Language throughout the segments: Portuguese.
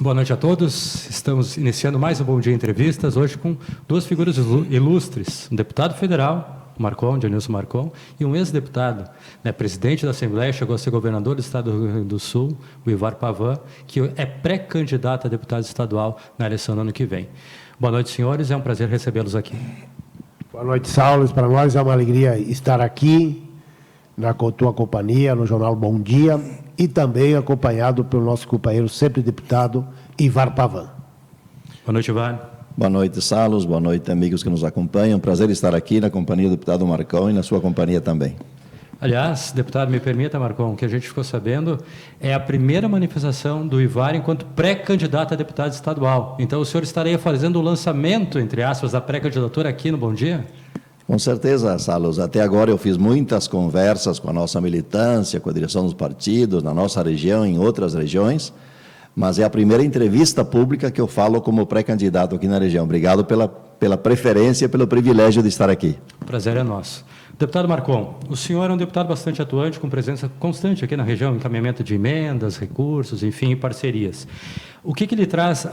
Boa noite a todos. Estamos iniciando mais um Bom Dia Entrevistas, hoje com duas figuras ilustres, um deputado federal, Marcon, Dionilson Marcon, e um ex-deputado, presidente da Assembleia, chegou a ser governador do estado do Rio Grande do Sul, o Ivar Pavan, que é pré-candidato a deputado estadual na eleição do ano que vem. Boa noite, senhores, é um prazer recebê-los aqui. Boa noite, Saulo. Para nós é uma alegria estar aqui na tua companhia, no jornal Bom Dia, e também acompanhado pelo nosso companheiro, sempre deputado, Ivar Pavan. Boa noite, Ivar. Boa noite, Salos. Boa noite, amigos que nos acompanham. Prazer estar aqui na companhia do deputado Marcon e na sua companhia também. Aliás, deputado, me permita, Marcon, que a gente ficou sabendo, é a primeira manifestação do Ivar enquanto pré-candidato a deputado estadual. Então, o senhor estaria fazendo o lançamento, entre aspas, da pré-candidatura aqui no Bom Dia? Com certeza, Salos. Até agora eu fiz muitas conversas com a nossa militância, com a direção dos partidos, na nossa região e em outras regiões, mas é a primeira entrevista pública que eu falo como pré-candidato aqui na região. Obrigado pela preferência, pelo privilégio de estar aqui. O prazer é nosso. Deputado Marcon, o senhor é um deputado bastante atuante, com presença constante aqui na região, encaminhamento de emendas, recursos, enfim, parcerias. O que lhe traz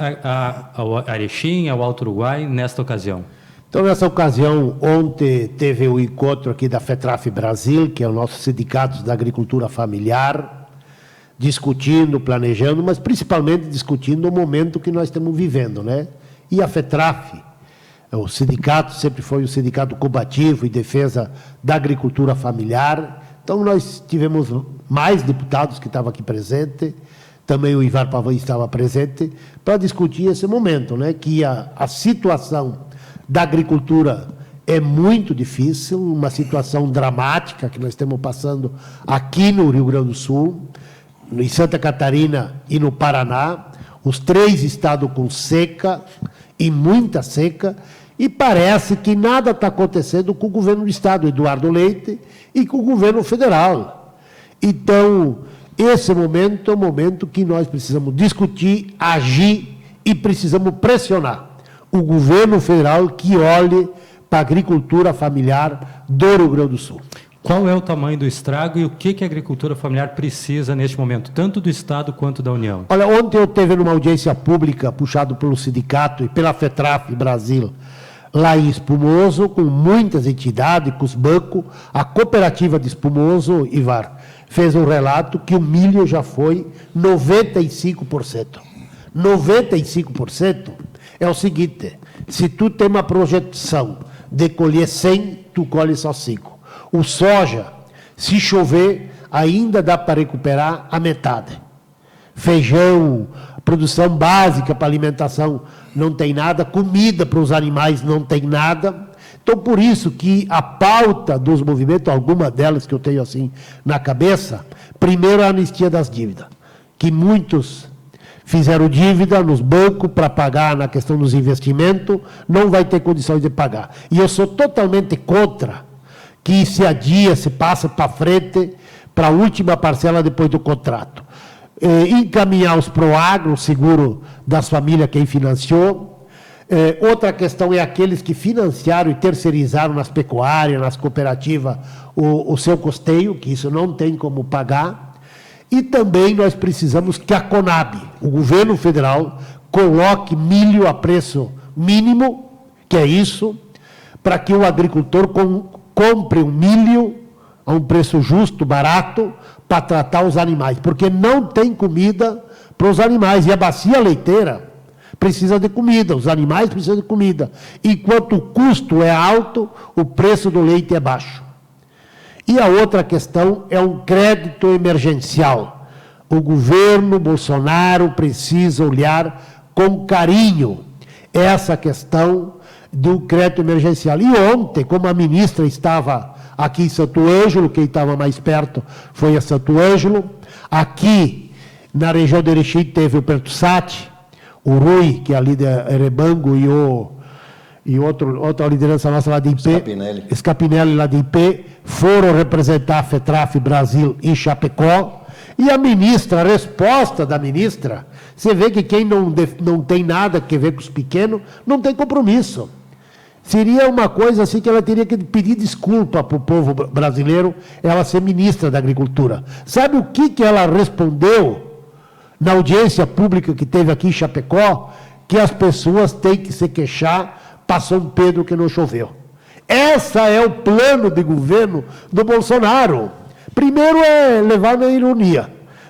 ao Erechim, ao Alto Uruguai, nesta ocasião? Então, nessa ocasião, ontem teve o encontro aqui da FETRAF Brasil, que é o nosso sindicato da agricultura familiar, discutindo, planejando, mas principalmente discutindo o momento que nós estamos vivendo, né? E a FETRAF, o sindicato sempre foi um sindicato combativo em defesa da agricultura familiar. Então, nós tivemos mais deputados que estavam aqui presentes, também o Ivar Pavan estava presente, para discutir esse momento, né? Que a situação da agricultura é muito difícil, uma situação dramática que nós estamos passando aqui no Rio Grande do Sul, em Santa Catarina e no Paraná, os 3 estados com seca, e muita seca, e parece que nada está acontecendo com o governo do estado, Eduardo Leite, e com o governo federal. Então, esse momento é o momento que nós precisamos discutir, agir e precisamos pressionar o governo federal que olhe para a agricultura familiar do Rio Grande do Sul. Qual é o tamanho do estrago e o que a agricultura familiar precisa neste momento, tanto do Estado quanto da União? Olha, ontem eu teve numa audiência pública, puxado pelo sindicato e pela FETRAF Brasil, lá em Espumoso, com muitas entidades, com os bancos, a cooperativa de Espumoso, Ivar, fez um relato que o milho já foi 95%. 95% é o seguinte: se tu tem uma projeção de colher 100, tu colhe só 5. O soja, se chover, ainda dá para recuperar a metade. Feijão, produção básica para alimentação, não tem nada. Comida para os animais, não tem nada. Então, por isso que a pauta dos movimentos, alguma delas que eu tenho assim na cabeça, primeiro a anistia das dívidas, que muitos fizeram dívida nos bancos para pagar na questão dos investimentos, não vai ter condições de pagar. E eu sou totalmente contra que se adia, se passa para frente, para a última parcela depois do contrato. Encaminhar os Proagro, o seguro das famílias, quem financiou. Outra questão é aqueles que financiaram e terceirizaram nas pecuárias, nas cooperativas, o seu custeio, que isso não tem como pagar. E também nós precisamos que a Conab, o governo federal, coloque milho a preço mínimo, que é isso, para que o agricultor compre o milho a um preço justo, barato, para tratar os animais, porque não tem comida para os animais, e a bacia leiteira precisa de comida, os animais precisam de comida. Enquanto o custo é alto, o preço do leite é baixo. E a outra questão é um crédito emergencial. O governo Bolsonaro precisa olhar com carinho essa questão do crédito emergencial. E ontem, como a ministra estava aqui em Santo Ângelo, quem estava mais perto foi a Santo Ângelo, aqui na região de Erechim teve o Pertussati, o Rui, que é ali de Erebango, e outra liderança nossa lá de IP, Scapinelli lá de IP, foram representar a FETRAF Brasil em Chapecó, e a ministra, a resposta da ministra, você vê que quem não tem nada a ver com os pequenos, não tem compromisso. Seria uma coisa assim que ela teria que pedir desculpa para o povo brasileiro, ela ser ministra da Agricultura. Sabe o que ela respondeu na audiência pública que teve aqui em Chapecó, que as pessoas têm que se queixar para São Pedro que não choveu. Esse é o plano de governo do Bolsonaro. Primeiro é levar na ironia,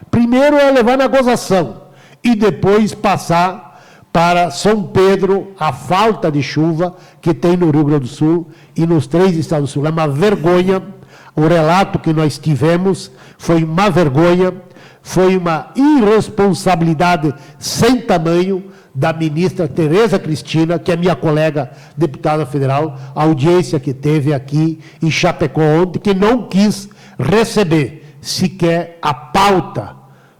primeiro é levar na gozação, e depois passar para São Pedro a falta de chuva que tem no Rio Grande do Sul e nos 3 estados do Sul. É uma vergonha. O relato que nós tivemos foi uma vergonha, foi uma irresponsabilidade sem tamanho da ministra Tereza Cristina, que é minha colega deputada federal, a audiência que teve aqui em Chapecó ontem, que não quis receber sequer a pauta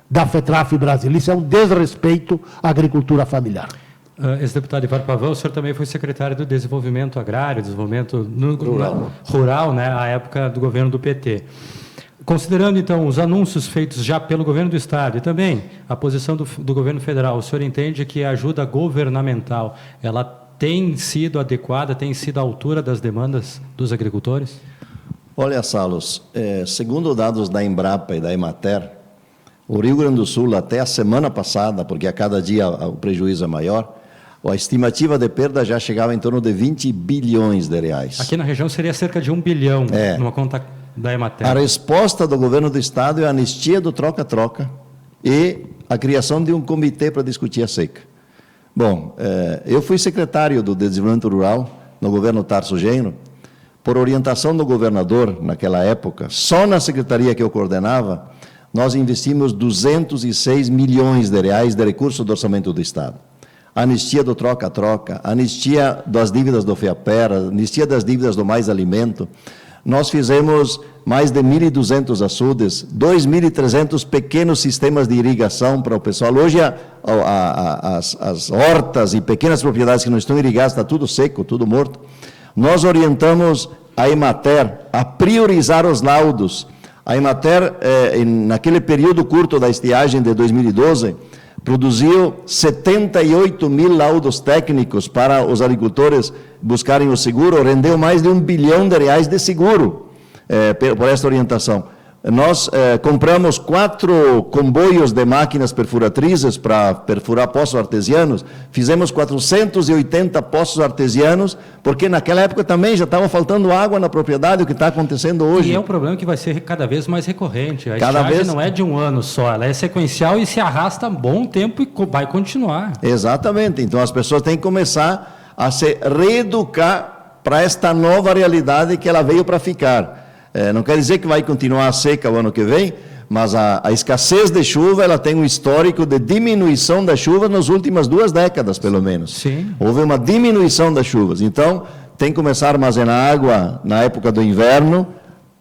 da FETRAF Brasil. Isso é um desrespeito à agricultura familiar. Ex-deputado Ivar Pavão, o senhor também foi secretário do Desenvolvimento Agrário, Desenvolvimento Rural, né, à época do governo do PT. Considerando, então, os anúncios feitos já pelo governo do Estado e também a posição do governo federal, o senhor entende que a ajuda governamental, ela tem sido adequada, tem sido à altura das demandas dos agricultores? Olha, Salos, segundo dados da Embrapa e da Emater, o Rio Grande do Sul, até a semana passada, porque a cada dia o prejuízo é maior, a estimativa de perda já chegava em torno de 20 bilhões de reais. Aqui na região seria cerca de 1 bilhão, numa conta da Emater. A resposta do governo do Estado é a anistia do troca-troca e a criação de um comitê para discutir a seca. Bom, eu fui secretário do Desenvolvimento Rural no governo Tarso Genro, por orientação do governador naquela época, só na secretaria que eu coordenava, nós investimos 206 milhões de reais de recursos do orçamento do Estado. Anistia do troca-troca, anistia das dívidas do FEAPER, anistia das dívidas do Mais Alimento. Nós fizemos mais de 1.200 açudes, 2.300 pequenos sistemas de irrigação para o pessoal. Hoje, as hortas e pequenas propriedades que não estão irrigadas, está tudo seco, tudo morto. Nós orientamos a Emater a priorizar os laudos. A Emater, naquele período curto da estiagem de 2012, produziu 78 mil laudos técnicos para os agricultores buscarem o seguro, rendeu mais de 1 bilhão de reais de seguro por esta orientação. Nós compramos 4 comboios de máquinas perfuratrizes para perfurar poços artesianos, fizemos 480 poços artesianos, porque naquela época também já estava faltando água na propriedade, o que está acontecendo hoje. E é um problema que vai ser cada vez mais recorrente. A estiagem não é de um ano só, ela é sequencial e se arrasta um bom tempo e vai continuar. Exatamente, então as pessoas têm que começar a se reeducar para esta nova realidade que ela veio para ficar. Não quer dizer que vai continuar a seca o ano que vem, mas a escassez de chuva, ela tem um histórico de diminuição das chuvas nas últimas 2 décadas, pelo menos. Sim. Houve uma diminuição das chuvas. Então, tem que começar a armazenar água na época do inverno,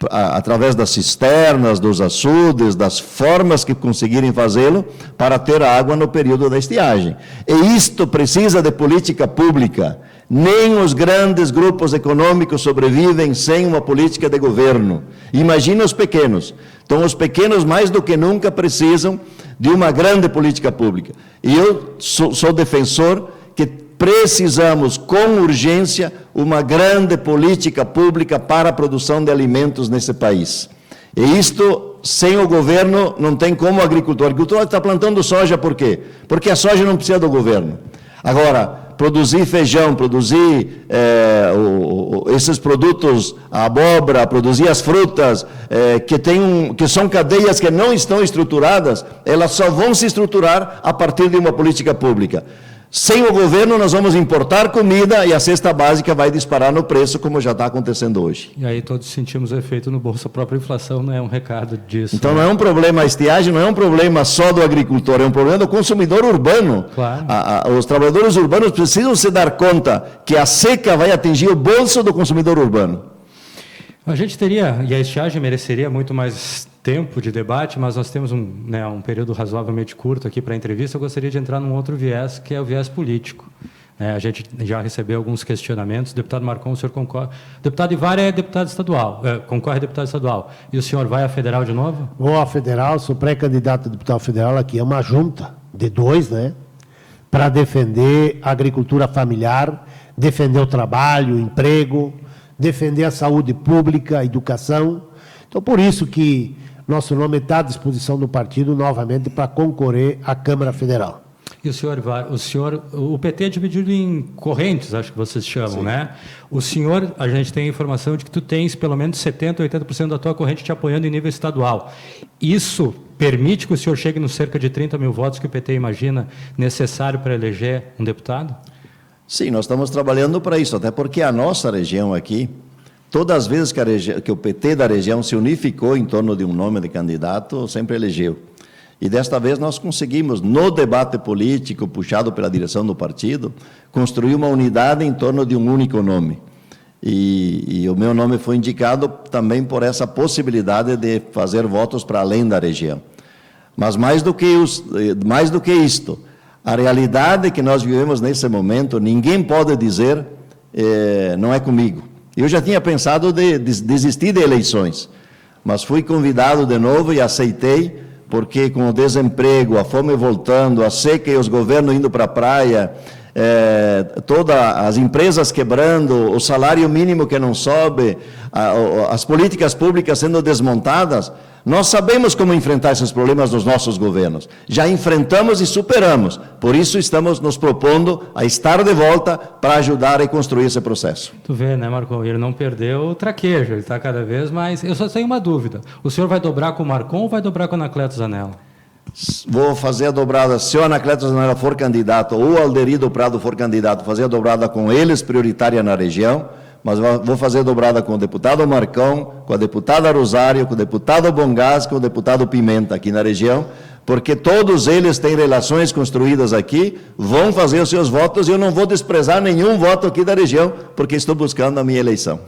através das cisternas, dos açudes, das formas que conseguirem fazê-lo, para ter água no período da estiagem. E isto precisa de política pública. Nem os grandes grupos econômicos sobrevivem sem uma política de governo. Imagina os pequenos. Então, os pequenos, mais do que nunca, precisam de uma grande política pública. E eu sou defensor que precisamos, com urgência, uma grande política pública para a produção de alimentos nesse país. E isto, sem o governo, não tem como o agricultor. O agricultor está plantando soja por quê? Porque a soja não precisa do governo. Agora, produzir feijão, produzir esses produtos, a abóbora, produzir as frutas, que são cadeias que não estão estruturadas, elas só vão se estruturar a partir de uma política pública. Sem o governo, nós vamos importar comida e a cesta básica vai disparar no preço, como já está acontecendo hoje. E aí todos sentimos o efeito no bolso. A própria inflação não é um recado disso. Então, não é um problema, a estiagem não é um problema só do agricultor, é um problema do consumidor urbano. Claro. Os trabalhadores urbanos precisam se dar conta que a seca vai atingir o bolso do consumidor urbano. A gente teria, e a estiagem mereceria muito mais tempo de debate, mas nós temos um período razoavelmente curto aqui para a entrevista. Eu gostaria de entrar num outro viés, que é o viés político. A gente já recebeu alguns questionamentos. Deputado Marcon, o senhor concorre? Deputado Ivar é deputado estadual, concorre a deputado estadual. E o senhor vai à federal de novo? Vou à federal, sou pré-candidato a deputado federal. Aqui é uma junta de 2, né? Para defender a agricultura familiar, defender o trabalho, o emprego, defender a saúde pública, a educação. Então, por isso que nosso nome está à disposição do partido novamente para concorrer à Câmara Federal. E o PT é dividido em correntes, acho que vocês chamam, né? O senhor, a gente tem a informação de que tu tens pelo menos 70%, 80% da tua corrente te apoiando em nível estadual. Isso permite que o senhor chegue nos cerca de 30 mil votos que o PT imagina necessário para eleger um deputado? Sim, nós estamos trabalhando para isso, até porque a nossa região aqui, todas as vezes que o PT da região se unificou em torno de um nome de candidato, sempre elegeu. E desta vez nós conseguimos, no debate político puxado pela direção do partido, construir uma unidade em torno de um único nome. E o meu nome foi indicado também por essa possibilidade de fazer votos para além da região. Mas mais do que isto, a realidade que nós vivemos nesse momento, ninguém pode dizer, não é comigo. Eu já tinha pensado de desistir de eleições, mas fui convidado de novo e aceitei, porque com o desemprego, a fome voltando, a seca e os governos indo para a praia, todas as empresas quebrando, o salário mínimo que não sobe, as políticas públicas sendo desmontadas, nós sabemos como enfrentar esses problemas dos nossos governos. Já enfrentamos e superamos. Por isso estamos nos propondo a estar de volta para ajudar a construir esse processo. Tu vê, né, Marcon? Ele não perdeu o traquejo, ele está cada vez mais... Eu só tenho uma dúvida. O senhor vai dobrar com o Marcon ou vai dobrar com o Anacleto Zanella? Vou fazer a dobrada, se o Anacleto Zanella for candidato ou o Alderido Prado for candidato, fazer a dobrada com eles, prioritária na região, mas vou fazer a dobrada com o deputado Marcão, com a deputada Rosário, com o deputado Bongás, com o deputado Pimenta aqui na região, porque todos eles têm relações construídas aqui, vão fazer os seus votos e eu não vou desprezar nenhum voto aqui da região, porque estou buscando a minha eleição.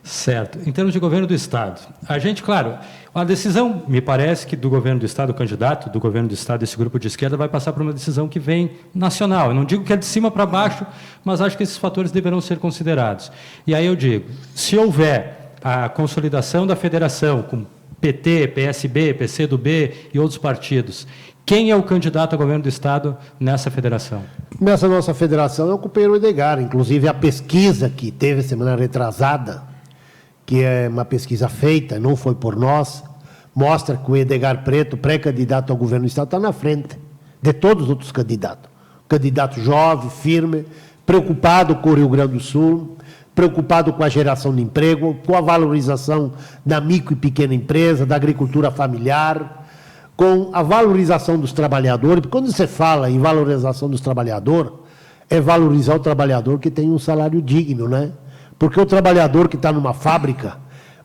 Certo. Em termos de governo do Estado, a gente, claro, a decisão, me parece que do governo do Estado, o candidato do governo do Estado, esse grupo de esquerda, vai passar por uma decisão que vem nacional. Eu não digo que é de cima para baixo, mas acho que esses fatores deverão ser considerados. E aí eu digo, se houver a consolidação da federação com PT, PSB, PCdoB e outros partidos, quem é o candidato a governo do Estado nessa federação? Nessa nossa federação é o companheiro Edgar. Inclusive, a pesquisa que teve semana retrasada, que é uma pesquisa feita, não foi por nós, mostra que o Edgar Preto, pré-candidato ao governo do Estado, está na frente de todos os outros candidatos. Candidato jovem, firme, preocupado com o Rio Grande do Sul, preocupado com a geração de emprego, com a valorização da micro e pequena empresa, da agricultura familiar, com a valorização dos trabalhadores. Porque quando você fala em valorização dos trabalhadores, é valorizar o trabalhador que tem um salário digno, né? Porque o trabalhador que está numa fábrica,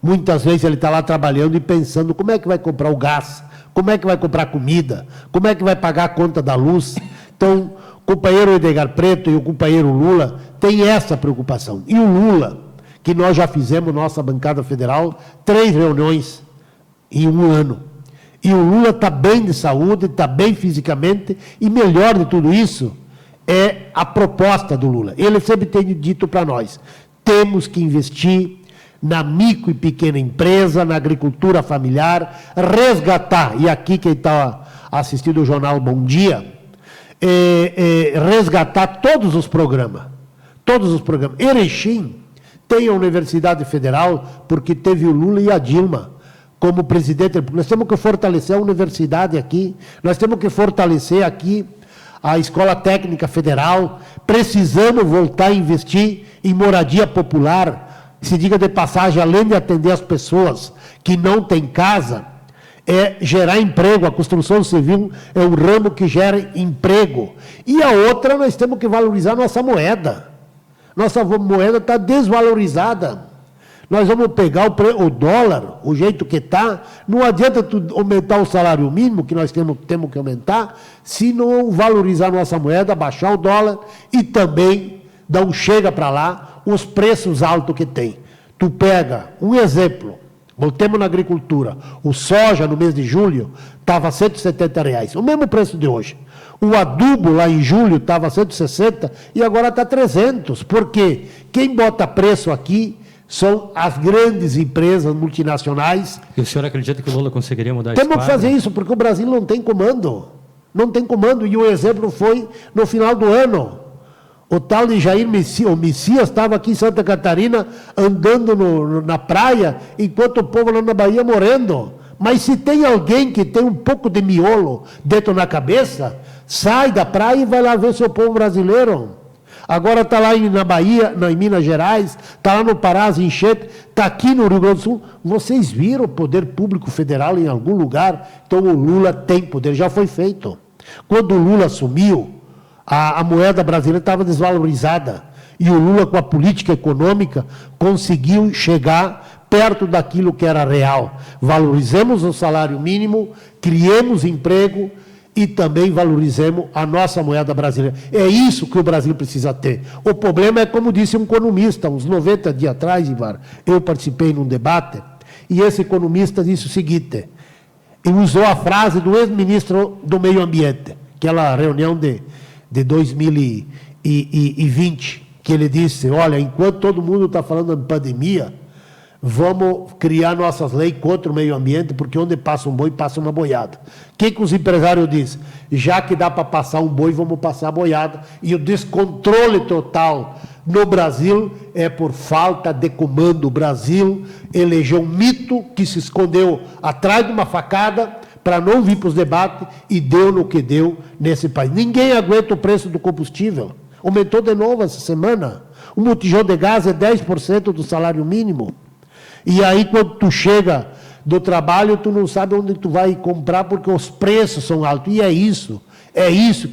muitas vezes ele está lá trabalhando e pensando como é que vai comprar o gás, como é que vai comprar comida, como é que vai pagar a conta da luz. Então, o companheiro Edgar Preto e o companheiro Lula têm essa preocupação. E o Lula, que nós já fizemos, nossa bancada federal, 3 reuniões em um ano. E o Lula está bem de saúde, está bem fisicamente, e melhor de tudo isso é a proposta do Lula. Ele sempre tem dito para nós, temos que investir na micro e pequena empresa, na agricultura familiar, resgatar, e aqui quem está assistindo o jornal Bom Dia, resgatar todos os programas. Erechim tem a Universidade Federal, porque teve o Lula e a Dilma como presidente. Nós temos que fortalecer a universidade aqui, nós temos que fortalecer aqui a Escola Técnica Federal, precisamos voltar a investir em moradia popular. Se diga de passagem, além de atender as pessoas que não têm casa, é gerar emprego. A construção civil é um ramo que gera emprego. E a outra, nós temos que valorizar nossa moeda. Nossa moeda está desvalorizada. Nós vamos pegar o dólar, o jeito que está, não adianta aumentar o salário mínimo, que nós temos que aumentar, se não valorizar nossa moeda, baixar o dólar e também dar um chega para lá, os preços altos que tem. Tu pega, um exemplo, voltemos na agricultura, o soja no mês de julho estava R$ 170, o mesmo preço de hoje. O adubo lá em julho estava 160 e agora está 300. Por quê? Quem bota preço aqui são as grandes empresas multinacionais. E o senhor acredita que o Lula conseguiria mudar isso? Temos que fazer isso, porque o Brasil não tem comando. Não tem comando. E o exemplo foi no final do ano. O tal de Jair Messias, o Messias estava aqui em Santa Catarina, andando na praia, enquanto o povo lá na Bahia morrendo, Mas se tem alguém que tem um pouco de miolo dentro na cabeça, sai da praia e vai lá ver seu povo brasileiro. Agora está lá na Bahia, em Minas Gerais, está lá no Pará, as enchentes, está aqui no Rio Grande do Sul. Vocês viram o poder público federal em algum lugar? Então o Lula tem poder, já foi feito. Quando o Lula assumiu, a moeda brasileira estava desvalorizada. E o Lula, com a política econômica, conseguiu chegar perto daquilo que era real. Valorizemos o salário mínimo, criemos emprego e também valorizemos a nossa moeda brasileira. É isso que o Brasil precisa ter. O problema é, como disse um economista, uns 90 dias atrás, Ivar, eu participei num debate, e esse economista disse o seguinte, ele usou a frase do ex-ministro do Meio Ambiente, aquela reunião de 2020, que ele disse, olha, enquanto todo mundo está falando de pandemia, vamos criar nossas leis contra o meio ambiente, porque onde passa um boi, passa uma boiada. O que os empresários dizem? Já que dá para passar um boi, vamos passar a boiada. E o descontrole total no Brasil é por falta de comando. O Brasil elegeu um mito que se escondeu atrás de uma facada para não vir para os debates e deu no que deu nesse país. Ninguém aguenta o preço do combustível. Aumentou de novo essa semana. Um botijão de gás é 10% do salário mínimo. E aí, quando tu chega do trabalho, tu não sabe onde tu vai comprar, porque os preços são altos. E é isso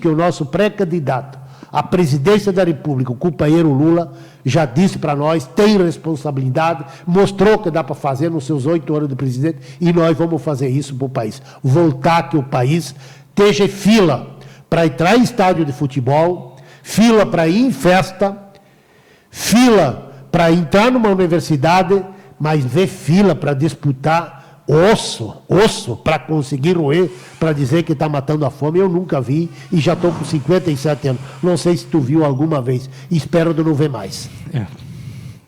que o nosso pré-candidato à presidência da República, o companheiro Lula, já disse para nós, tem responsabilidade, mostrou que dá para fazer nos seus 8 anos de presidente, e nós vamos fazer isso para o país. Voltar que o país esteja fila para entrar em estádio de futebol, fila para ir em festa, fila para entrar numa universidade, mas ver fila para disputar osso para conseguir roer, para dizer que está matando a fome, eu nunca vi e já estou com 57 anos. Não sei se tu viu alguma vez, espero de não ver mais.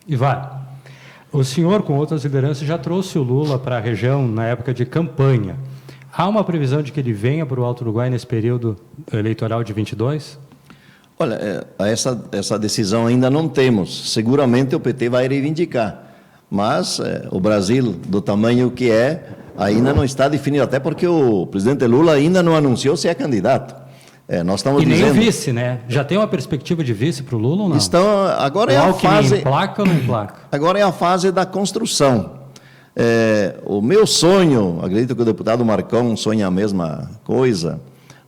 Ivar, o senhor, com outras lideranças, já trouxe o Lula para a região na época de campanha. Há uma previsão de que ele venha para o Alto Uruguai nesse período eleitoral de 22? Olha, essa decisão ainda não temos. Seguramente o PT vai reivindicar. Mas o Brasil, do tamanho que é, ainda não está definido, até porque o presidente Lula ainda não anunciou se é candidato. Nós estamos dizendo... nem o vice, né? Já tem uma perspectiva de vice para o Lula ou não? Agora é a fase... Emplaca ou não emplaca? Agora é a fase da construção. O meu sonho, acredito que o deputado Marcão sonha a mesma coisa,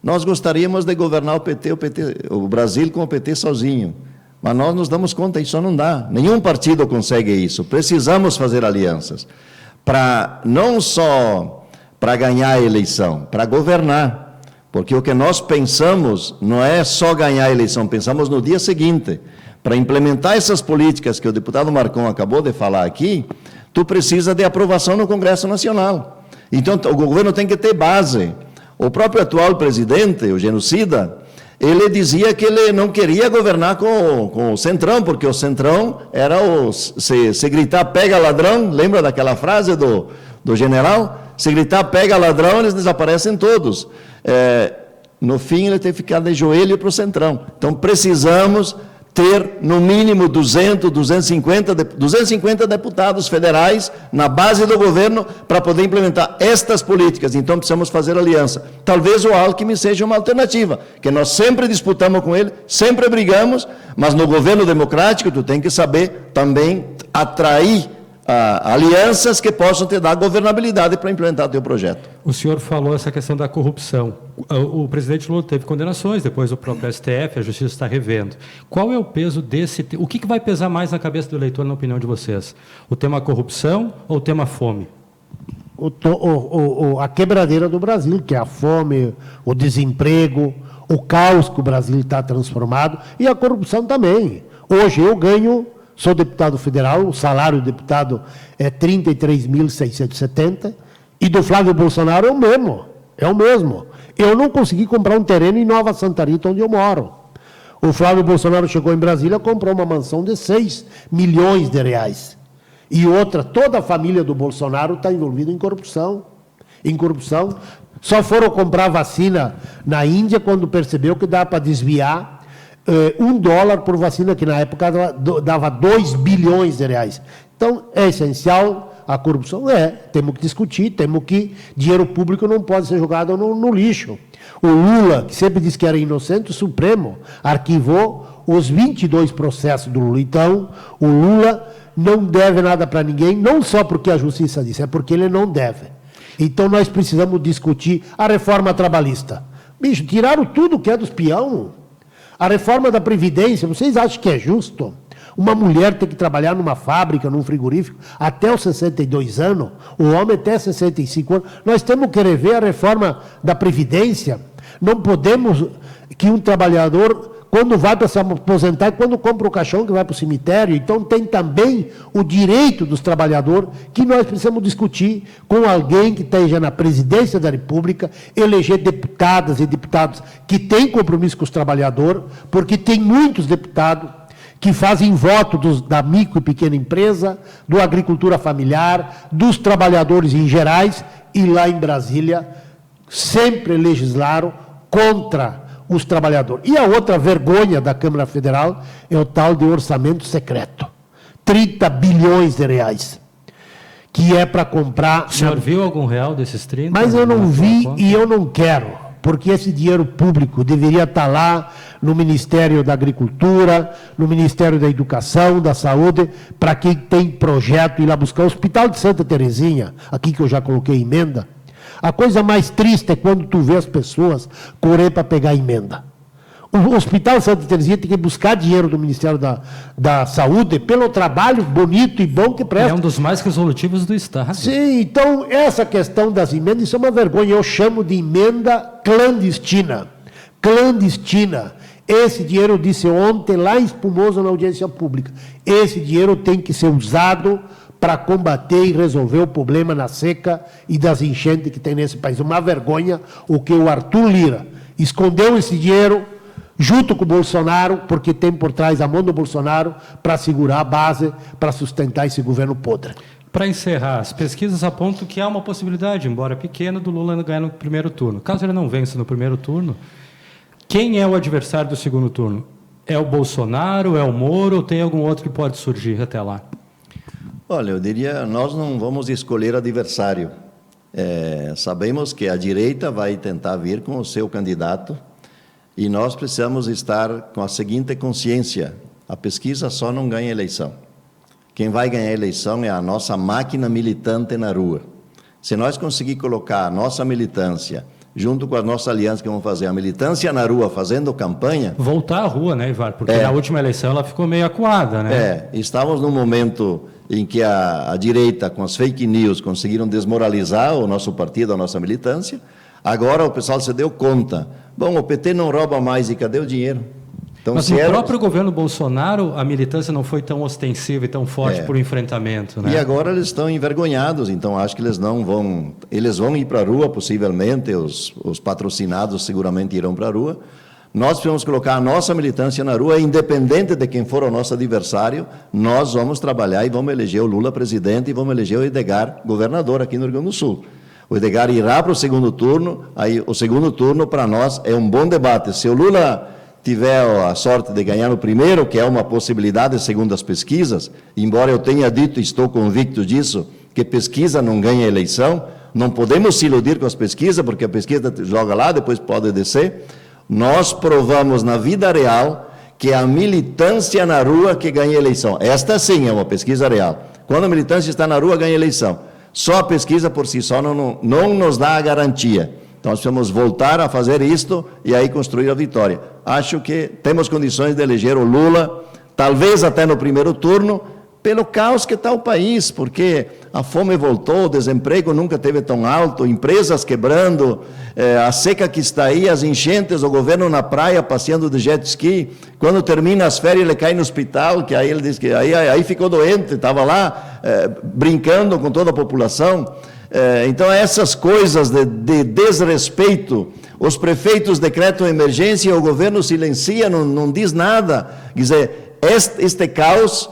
nós gostaríamos de governar o Brasil com o PT sozinho. Mas nós nos damos conta que isso não dá. Nenhum partido consegue isso. Precisamos fazer alianças. Não só para ganhar a eleição, para governar. Porque o que nós pensamos não é só ganhar a eleição, pensamos no dia seguinte. Para implementar essas políticas que o deputado Marcon acabou de falar aqui, tu precisa de aprovação no Congresso Nacional. Então, o governo tem que ter base. O próprio atual presidente, o genocida, ele dizia que ele não queria governar com o Centrão, porque o Centrão era se gritar pega ladrão, lembra daquela frase do general? Se gritar pega ladrão, eles desaparecem todos. No fim, ele teve que ficar de joelho para o Centrão. Então, precisamos ter, no mínimo, 250 deputados federais na base do governo para poder implementar estas políticas. Então, precisamos fazer aliança. Talvez o Alckmin seja uma alternativa, que nós sempre disputamos com ele, sempre brigamos, mas no governo democrático tu tem que saber também atrair alianças que possam te dar governabilidade para implementar o teu projeto. O senhor falou essa questão da corrupção. O presidente Lula teve condenações, depois o próprio STF, a Justiça está revendo. Qual é o peso desse... O que vai pesar mais na cabeça do eleitor, na opinião de vocês? O tema corrupção ou o tema fome? A quebradeira do Brasil, que é a fome, o desemprego, o caos que o Brasil está transformado, e a corrupção também. Hoje eu ganho... Sou deputado federal, o salário do deputado é 33.670, e do Flávio Bolsonaro é o mesmo. Eu não consegui comprar um terreno em Nova Santa Rita, onde eu moro. O Flávio Bolsonaro chegou em Brasília, comprou uma mansão de 6 milhões de reais. E outra, toda a família do Bolsonaro está envolvida em corrupção. Só foram comprar vacina na Índia quando percebeu que dá para desviar $1 por vacina, que na época dava 2 bilhões de reais. Então, é essencial a corrupção. Temos que discutir, temos que... Dinheiro público não pode ser jogado no lixo. O Lula, que sempre disse que era inocente, o Supremo arquivou os 22 processos do Lula. Então, o Lula não deve nada para ninguém, não só porque a justiça disse, é porque ele não deve. Então, nós precisamos discutir a reforma trabalhista. Bicho, tiraram tudo que é dos peão. A reforma da Previdência, vocês acham que é justo? Uma mulher ter que trabalhar numa fábrica, num frigorífico, até os 62 anos, o homem até 65 anos. Nós temos que rever a reforma da Previdência. Não podemos que um trabalhador, quando vai para se aposentar, quando compra o caixão que vai para o cemitério, então tem também o direito dos trabalhadores, que nós precisamos discutir com alguém que esteja na presidência da República, eleger deputadas e deputados que têm compromisso com os trabalhadores, porque tem muitos deputados que fazem voto da micro e pequena empresa, do agricultura familiar, dos trabalhadores em gerais, e lá em Brasília sempre legislaram contra os trabalhadores. E a outra vergonha da Câmara Federal é o tal de orçamento secreto. 30 bilhões de reais, que é para comprar... O senhor viu algum real desses 30? Mas eu não vi e eu não quero. Porque esse dinheiro público deveria estar lá no Ministério da Agricultura, no Ministério da Educação, da Saúde, para quem tem projeto, ir lá buscar. O Hospital de Santa Terezinha, aqui que eu já coloquei emenda, a coisa mais triste é quando tu vê as pessoas correr para pegar emenda. O Hospital de Santa Terezinha tem que buscar dinheiro do Ministério da Saúde pelo trabalho bonito e bom que presta. É um dos mais resolutivos do Estado. Sim, então essa questão das emendas, isso é uma vergonha. Eu chamo de emenda clandestina. Clandestina. Esse dinheiro, eu disse ontem, lá em Espumoso, na audiência pública, esse dinheiro tem que ser usado para combater e resolver o problema na seca e das enchentes que tem nesse país. Uma vergonha o que o Arthur Lira escondeu esse dinheiro junto com o Bolsonaro, porque tem por trás a mão do Bolsonaro para segurar a base, para sustentar esse governo podre. Para encerrar, as pesquisas apontam que há uma possibilidade, embora pequena, do Lula ganhar no primeiro turno. Caso ele não vença no primeiro turno, quem é o adversário do segundo turno? É o Bolsonaro, é o Moro, ou tem algum outro que pode surgir até lá? Olha, eu diria, nós não vamos escolher adversário. Sabemos que a direita vai tentar vir com o seu candidato, e nós precisamos estar com a seguinte consciência: a pesquisa só não ganha eleição. Quem vai ganhar a eleição é a nossa máquina militante na rua. Se nós conseguir colocar a nossa militância, junto com a nossa aliança que vamos fazer, a militância na rua fazendo campanha... Voltar à rua, né, Ivar? Porque na útima eleição ela ficou meio acuada, né? Estávamos num momento em que a direita, com as fake news, conseguiram desmoralizar o nosso partido, a nossa militância. Agora o pessoal se deu conta. Bom, o PT não rouba mais, e cadê o dinheiro? Então, mas no próprio governo Bolsonaro, a militância não foi tão ostensiva e tão forte para o enfrentamento, né? E agora eles estão envergonhados, então acho que eles não vão... Eles vão ir para a rua, possivelmente, os patrocinados seguramente irão para a rua. Nós precisamos colocar a nossa militância na rua, independente de quem for o nosso adversário, nós vamos trabalhar e vamos eleger o Lula presidente e vamos eleger o Edgar governador aqui no Rio Grande do Sul. O Edgar irá para o segundo turno, aí o segundo turno para nós é um bom debate. Se o Lula tiver a sorte de ganhar no primeiro, que é uma possibilidade segundo as pesquisas, embora eu tenha dito e estou convicto disso, que pesquisa não ganha eleição, não podemos se iludir com as pesquisas, porque a pesquisa joga lá, depois pode descer. Nós provamos na vida real que é a militância na rua que ganha eleição. Esta sim é uma pesquisa real. Quando a militância está na rua, ganha eleição. Só a pesquisa por si só não nos dá a garantia. Então, nós precisamos voltar a fazer isto e aí construir a vitória. Acho que temos condições de eleger o Lula, talvez até no primeiro turno, pelo caos que está o país, porque a fome voltou, o desemprego nunca teve tão alto, empresas quebrando, a seca que está aí, as enchentes, o governo na praia passeando de jet ski, quando termina as férias ele cai no hospital, que aí ele diz que aí ficou doente, estava lá brincando com toda a população. Então essas coisas de desrespeito, os prefeitos decretam emergência e o governo silencia, não diz nada. Quer dizer, este caos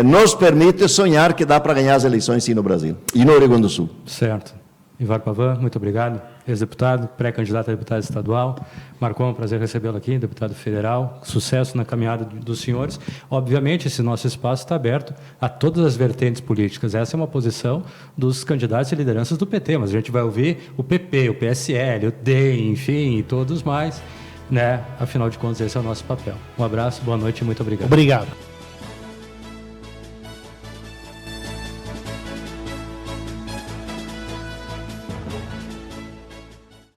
nos permite sonhar que dá para ganhar as eleições sim no Brasil e no Rio Grande do Sul. Certo. Ivar Pavan, muito obrigado. Ex-deputado, pré-candidato a deputado estadual. Marcon, prazer recebê-lo aqui, deputado federal. Sucesso na caminhada dos senhores. Obviamente, esse nosso espaço está aberto a todas as vertentes políticas. Essa é uma posição dos candidatos e lideranças do PT, mas a gente vai ouvir o PP, o PSL, o DEM, enfim, e todos mais, né? Afinal de contas, esse é o nosso papel. Um abraço, boa noite e muito obrigado. Obrigado.